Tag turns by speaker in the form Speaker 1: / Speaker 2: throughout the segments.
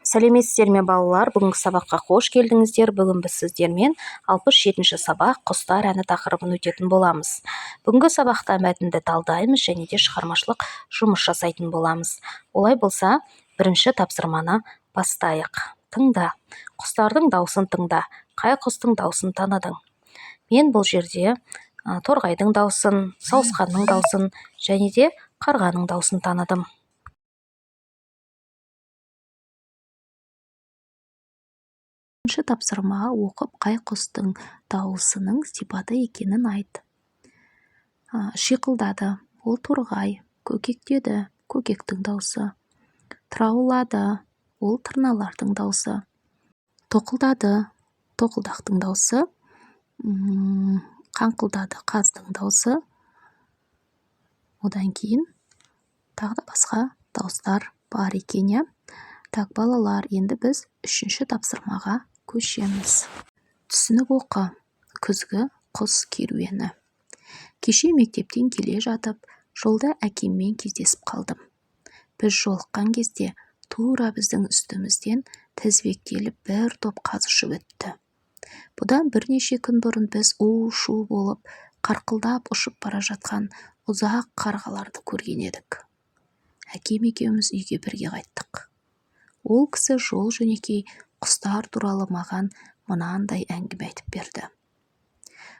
Speaker 1: Сәлеметсіздер ме балалар? Бүгінгі сабаққа қош келдіңіздер. Бүгін біз сіздермен 67-ші сабақ құстар әні тақырыбын өтетін боламыз. Бүгінгі сабақта мәтінді талдаймыз және де шығармашылық жұмыс жасайтын боламыз. Олай болса, бірінші тапсырманы бастайық. Тыңда. Құстардың даусын тыңда. Қай құстың даусын таныдың? Мен бұл жерде торғайдың даусын, сауысқанның даусын және де қарғаның даусын таныдым. Бірінші тапсырма оқып, қай құстың дауысының сипаты екенін айт. Шиқылдады, ол торғай. Көкектеді, көкектің дауысы. Тыраулады, ол тырналардың дауысы. Тоқылдады, тоқылдақтың дауысы. Қаңқылдады, қаздың дауысы. Одан кейін тағы да басқа дауыстар бар екен. Так, балалар, енді біз үшінші тапсырмаға көшеміз. Түсінік оқы. Күзгі құс керуені. Кеше мектептен келе жатып, жолда әкеммен кездесіп қалдым. Біз жолыққан кезде тура біздің үстімізден тізбектеліп бір топ қаз ұшып өтті. Бұдан бірнеше күн бұрын біз у-шу болып, қарқылдап ұшып бара жатқан ұзақ қарғаларды көрген едік. Әкем екеуміз үйге бірге қайттық. Ол кісі жол жөнекей құстар туралы маған мынандай әңгіме айтып берді.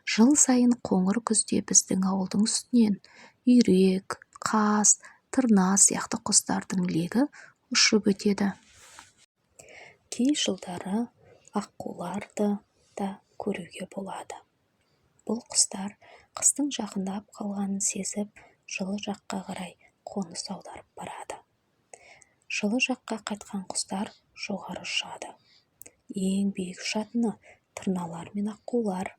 Speaker 1: Жыл сайын қоңыр күзде біздің ауылдың үстінен үйрек, қаз, тырна сияқты құстардың легі ұшып өтеді. Кей жылдары аққуларды да көруге болады. Бұл құстар қыстың жақындап қалғанын сезіп, жылы жаққа қарай қоныс аударып барады. Жылы жаққа қайтқан құстар жоғары ұшады. Ең биік ұшатыны тырналар мен аққулар.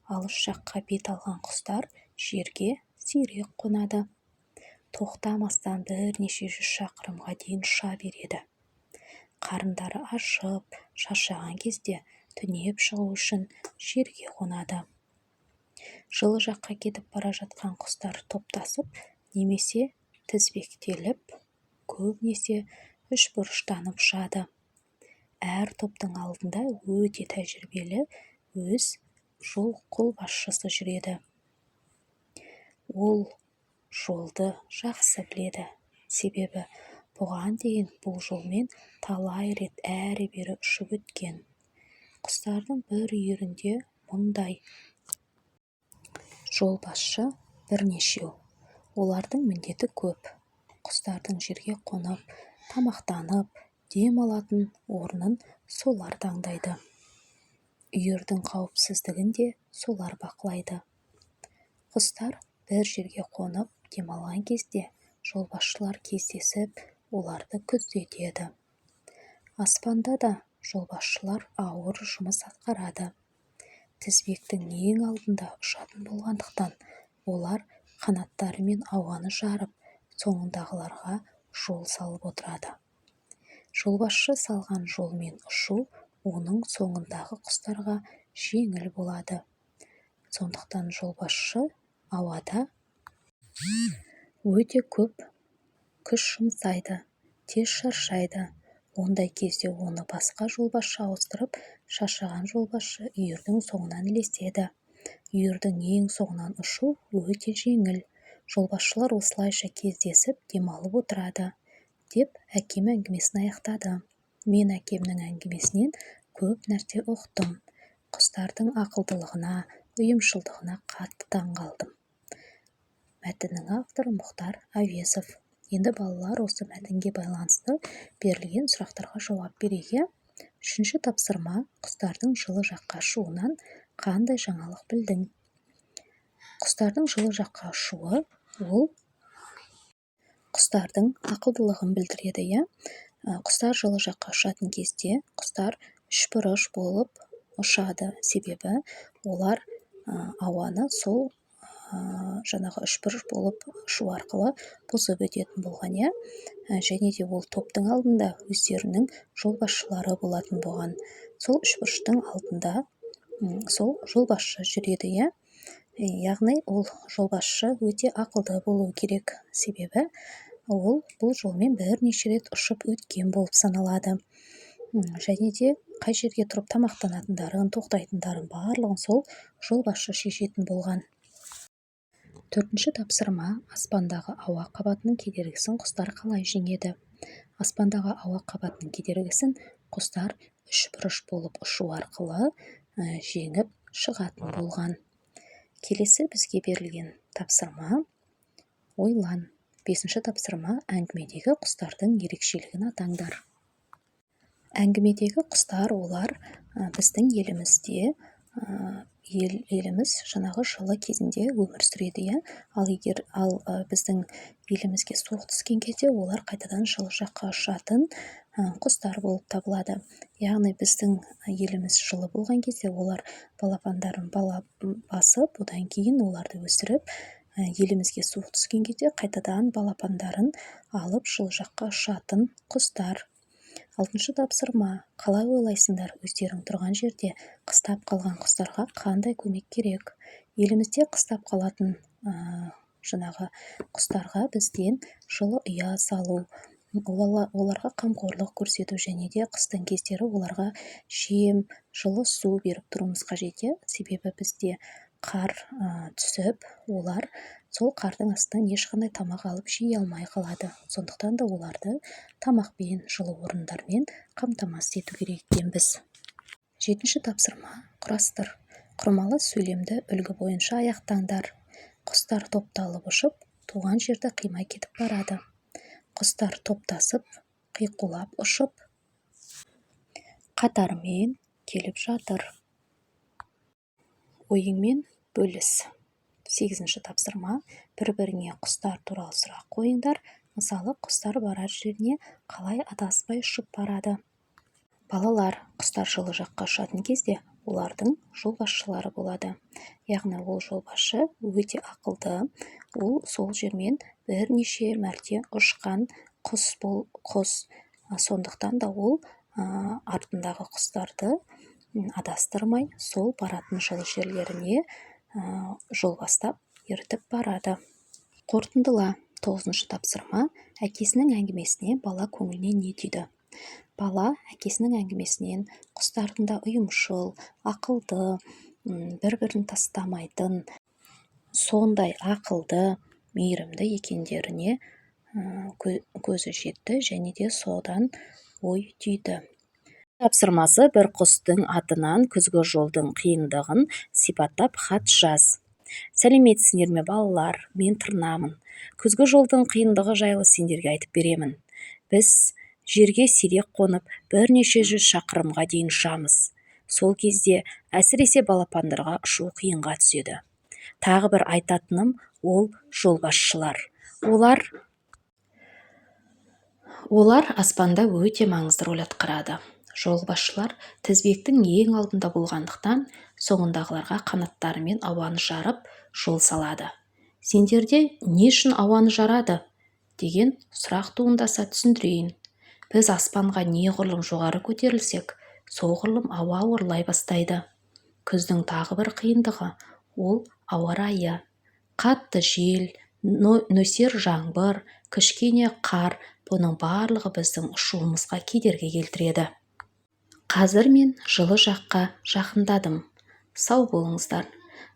Speaker 1: Алыс жаққа бет алған құстар жерге сирек қонады. Тоқтамастан бірнеше жүз шақырымға дейін ұша береді. Қарындары ашып, шаршаған кезде түнеп шығу үшін жерге қонады. Жылы жаққа кетіп бара жатқан құстар топтасып, немесе тізбектеліп, көбінесе үшбұрыштанып ұшады. Әр топтың алдында өте тәжірибелі өз жол қолбасшысы жүреді. Ол жолды жақсы біледі. Себебі бұған дейін бұл жолмен талай рет әрі-бері ұшып өткен. Құстардың бір үйірінде мұндай жолбасшы бірнешеу. Олардың міндеті көп. Құстардың жерге қонып, тамақтанып, дем алатын орнын солар таңдайды. Үйірдің қауіпсіздігін де солар бақылайды. Құстар бір жерге қонып, демалған кезде жолбасшылар кездесіп, оларды күзетеді. Аспанда да жолбасшылар ауыр жұмыс атқарады. Тізбектің ең алдында ұшатын болғандықтан, олар қанаттарымен ауаны жарып, соңындағыларға жол салып отырады. Жолбасшы салған жолмен ұшу оның соңындағы құстарға жеңіл болады. Сондықтан жолбасшы ауада өте көп күш жұмсайды, тез шаршайды. Ондай кезде оны басқа жолбасшы ауыстырып, шаршаған жолбасшы үйірдің соңынан ілеседі. Үйірдің ең соңынан ұшу өте жеңіл. Жолбасшылар осылайша кездесіп, демалып отырады, деп әкем әңгімесін аяқтады. Мен әкемнің әңгімесінен көп нәрсе ұқтым. Құстардың ақылдылығына, ұйымшылдығына қатты таңғалдым. Мәтіннің авторы Мұхтар Әуезов. Енді балалар осы мәтінге байланысты берілген сұрақтарға жауап берейік. Үшінші тапсырма: құстардың жылы жаққа ұшуынан қандай жаңалық білдің? Құстардың жылы жаққа ұшуы ол құстардың ақылдылығын білдіреді. Құстар жылы жаққа ұшатын кезде құстар үшбұрыш болып ұшады. Себебі олар ауаны сол жаңағы үшбұрыш болып ұшу арқылы бұзып өтетін болған. Және де ол топтың алдында өздерінің жолбасшылары болатын болған. Сол үшбұрыштың алдында сол жолбасшы жүреді. Яғни ол жолбасшы өте ақылды болу керек. Себебі ол бұл жолмен бірнеше рет ұшып өткен болып саналады. Және де қай жерге тұрып тамақтанатындарын, тоқтайтындарын барлығын сол жолбасшы шешетін болған. Төртінші тапсырма: аспандағы ауа қабатының кедергісін құстар қалай жеңеді? Аспандағы ауа қабатының кедергісін құстар үшбұрыш болып ұшу арқылы жеңіп шығатын болған. Келесі бізге берілген тапсырма: ойлан. Бесінші тапсырма: әңгімедегі құстардың ерекшелігін атаңдар. Әңгімедегі құстар олар біздің елімізде еліміз жаңағы жылы кезінде өмір сүреді, ал біздің елімізге суық түскен кезде олар қайтадан жылы жаққа ұшатын құстар болып табылады. Яғни біздің еліміз жылы болған кезде олар балапандарын басып, одан кейін оларды өсіріп, елімізге суық түскен кезде қайтадан балапандарын алып жылы жаққа ұшатын құстар. Алтыншы тапсырма: қалай ойлайсыңдар, өздерің тұрған жерде қыстап қалған құстарға қандай көмек керек? Елімізде қыстап қалатын жаңағы құстарға бізден жылы ұя салу, оларға қамқорлық көрсету және де қыстың кездері оларға жем, жылы су беріп тұруымыз қажет. Себебі бізде қар түсіп, олар сол қардың астынан ешқандай тамақ алып жей алмай қалады. Сондықтан да оларды тамақпен, жылы орындармен қамтамасыз ету керек екенбіз. Жетінші тапсырма: құрастыр. Құрмалы сөйлемді үлгі бойынша аяқтаңдар. Құстар топталып ұшып, туған жерді қимай кетіп барады. Құстар топтасып, қиқулап ұшып, қатарымен келіп жатыр. Ойыңмен бөліс. Сегізінші тапсырма: бір-біріңе құстар туралы сұрақ қойыңдар. Мысалы, құстар барар жеріне қалай адаспай ұшып барады? Балалар, құстар жылы жаққа ұшатын кезде олардың жолбасшылары болады. Яғни ол жолбасшы өте ақылды, ол сол жермен бірнеше мәрте ұшқан құс. Сондықтан да ол артындағы құстарды адастырмай, сол баратын жылы жерлеріне жол бастап ертіп барады. Қорытындыла. 9-шы тапсырма: әкесінің әңгімесіне бала көңіліне не түйді? Бала әкесінің әңгімесінен құстардың да ұйымшыл, ақылды, бір-бірін тастамайтын, сондай ақылды, мейірімді екендеріне көзі жетті және де содан ой түйді. Тапсырмасы: бір құстың атынан күзгі жолдың қиындығын сипаттап хат жаз. Сәлеметсіңдер ме балалар, мен Тырнамын. Күзгі жолдың қиындығы жайлы сендерге айтып беремін. Біз жерге сирек қонып, бірнеше жүз шақырымға дейін ұшамыз. Сол кезде әсіресе балапандарға ұшу қиынға түседі. Тағы бір айтатыным, ол жолбасшылар. Олар аспанда өте маңызды рөл атқарады. Жолбасшылар тізбектің ең алдында болғандықтан, соңындағыларға қанаттарымен ауаны жарып, жол салады. Сендерде не үшін ауаны жарады? Деген сұрақ туындаса түсіндірейін. Біз аспанға неғұрлым жоғары көтерілсек, соғұрлым ауа орлай бастайды. Күздің тағы бір қиындығы ол ауа райы. Қатты жел, нөсер жаңбыр, кішкене қар, бұның барлығы біздің ұшуымызға кедергі келтіреді. Қазір мен жылы жаққа жақындадым. Сау болыңыздар.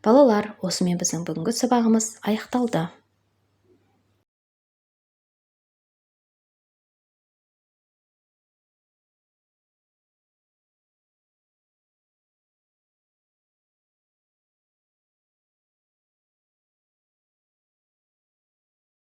Speaker 1: Балалар, осымен біздің бүгінгі сабағымыз аяқталды.